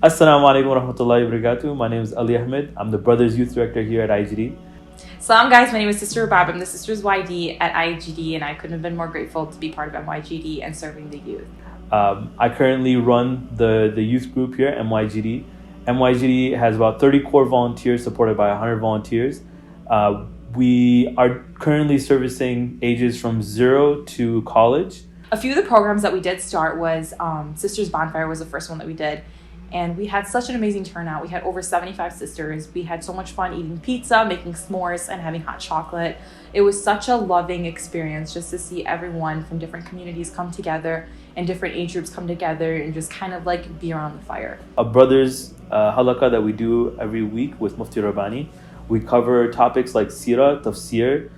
Assalamu alaikum wa rahmatullahi wa barakatuh. My name is Ali Ahmed. I'm the Brothers Youth Director here at IGD. Salam guys, my name is Sister Rubab. I'm the Sisters YD at IGD, and I couldn't have been more grateful to be part of MYGD and serving the youth. I currently run the youth group here, MYGD. MYGD has about 30 core volunteers supported by 100 volunteers. We are currently servicing ages from 0 to college. A few of the programs that we did start was Sisters Bonfire was the first one that we did. And we had such an amazing turnout. We had over 75 sisters. We had so much fun eating pizza, making s'mores, and having hot chocolate. It was such a loving experience just to see everyone from different communities come together and different age groups come together and just kind of like be around the fire. A brothers halaqah that we do every week with Mufti Rabbani. We cover topics like Sirah, Tafsir,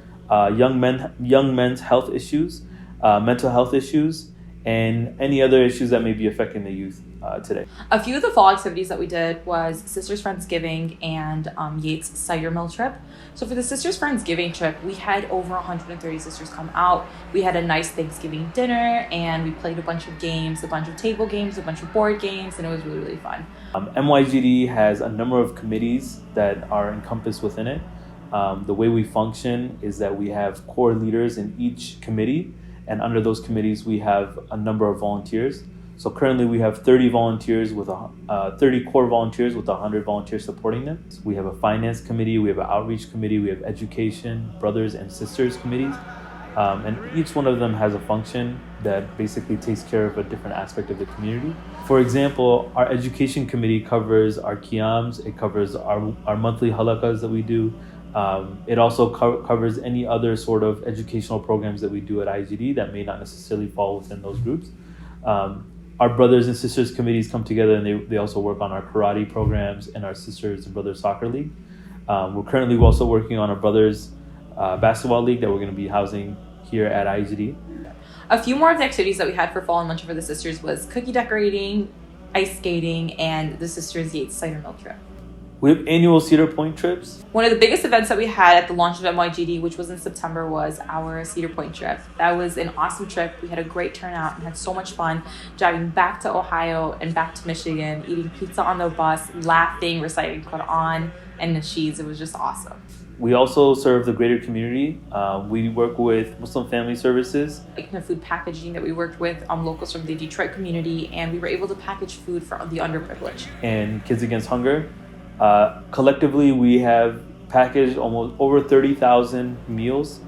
young men's health issues, mental health issues, and any other issues that may be affecting the youth today. A few of the fall activities that we did was Sisters Friendsgiving and Yates cider mill trip. So for the Sisters Friendsgiving trip, we had over 130 sisters come out. We had a nice Thanksgiving dinner and we played a bunch of games, a bunch of table games, a bunch of board games, and it was really, really fun. MYGD has a number of committees that are encompassed within it. The way we function is that we have core leaders in each committee, and under those committees we have a number of volunteers. So currently we have 30 volunteers with 30 core volunteers with 100 volunteers supporting them. We have a finance committee, we have an outreach committee, we have education, brothers and sisters committees. And each one of them has a function that basically takes care of a different aspect of the community. For example, our education committee covers our qiyams, it covers our monthly halaqas that we do. It also covers any other sort of educational programs that we do at IGD that may not necessarily fall within those groups. Our brothers and sisters committees come together and they also work on our karate programs and our sisters and brothers soccer league. We're currently also working on our brothers basketball league that we're going to be housing here at IGD. A few more of the activities that we had for fall and lunch for the sisters was cookie decorating, ice skating, and the Sisters Yates cider mill trip. We have annual Cedar Point trips. One of the biggest events that we had at the launch of MYGD, which was in September, was our Cedar Point trip. That was an awesome trip. We had a great turnout and had so much fun driving back to Ohio and back to Michigan, eating pizza on the bus, laughing, reciting Quran and nasheeds. It was just awesome. We also serve the greater community. We work with Muslim Family Services. Like the food packaging that we worked with locals from the Detroit community, and we were able to package food for the underprivileged. And Kids Against Hunger. Collectively, we have packaged almost over 30,000 meals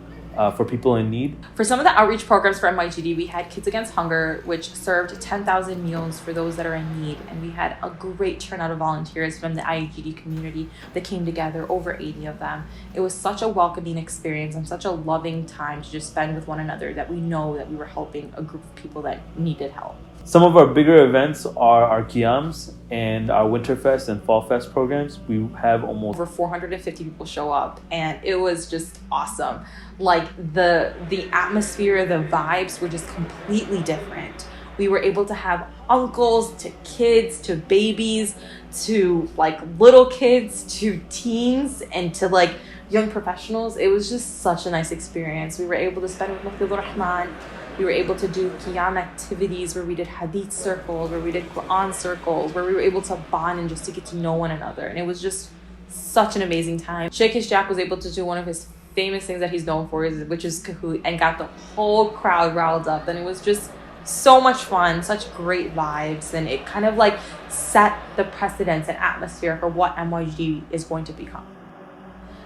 for people in need. For some of the outreach programs for MYGD, we had Kids Against Hunger, which served 10,000 meals for those that are in need. And we had a great turnout of volunteers from the IGD community that came together, over 80 of them. It was such a welcoming experience and such a loving time to just spend with one another, that we know that we were helping a group of people that needed help. Some of our bigger events are our Qiyams and our Winterfest and Fall Fest programs. We have almost over 450 people show up, and it was just awesome. Like the atmosphere, the vibes were just completely different. We were able to have uncles to kids to babies to like little kids to teens and to like young professionals. It was just such a nice experience. We were able to spend with Mufti Rahman. We were able to do qiyam activities where we did hadith circles, where we did Quran circles, where we were able to bond and just to get to know one another. And it was just such an amazing time. Sheikh Ishaq was able to do one of his famous things that he's known for, which is Kahoot, and got the whole crowd riled up. And it was just so much fun, such great vibes. And it kind of like set the precedence and atmosphere for what MYGD is going to become.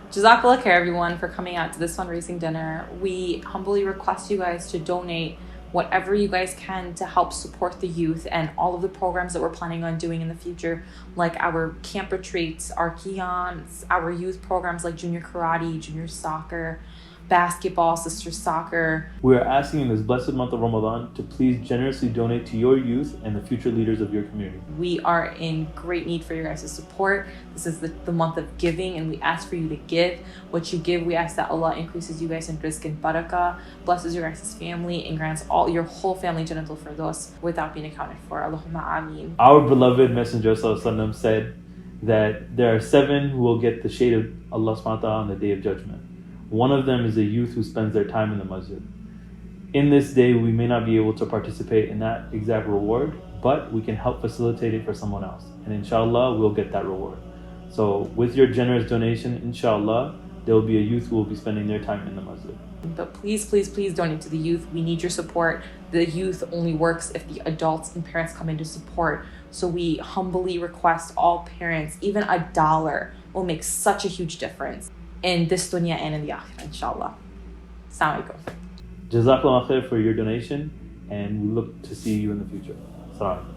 Jazakallah khair, everyone, for coming out to this fundraising dinner. We humbly request you guys to donate whatever you guys can to help support the youth and all of the programs that we're planning on doing in the future, like our camp retreats, our qiyams, our youth programs like junior karate, junior soccer, basketball, sister soccer. We are asking in this blessed month of Ramadan to please generously donate to your youth and the future leaders of your community. We are in great need for your guys' support. This is the month of giving, and we ask for you to give. What you give, we ask that Allah increases you guys in rizq and barakah, blesses your guys' family, and grants all your whole family Jannatul Firdaus without being accounted for. Allahumma ameen. Our beloved Messenger ﷺ said that there are 7 who will get the shade of Allah subhanahu wa ta'ala on the Day of Judgment. One of them is a youth who spends their time in the masjid. In this day, we may not be able to participate in that exact reward, but we can help facilitate it for someone else. And inshallah, we'll get that reward. So with your generous donation, inshallah, there will be a youth who will be spending their time in the masjid. But please, please, please donate to the youth. We need your support. The youth only works if the adults and parents come in to support. So we humbly request all parents, even $1 will make such a huge difference in this dunya and in the akhirah, inshallah. Assalamu alaikum. Jazakallah khair for your donation, and we look to see you in the future. Assalamu alaikum.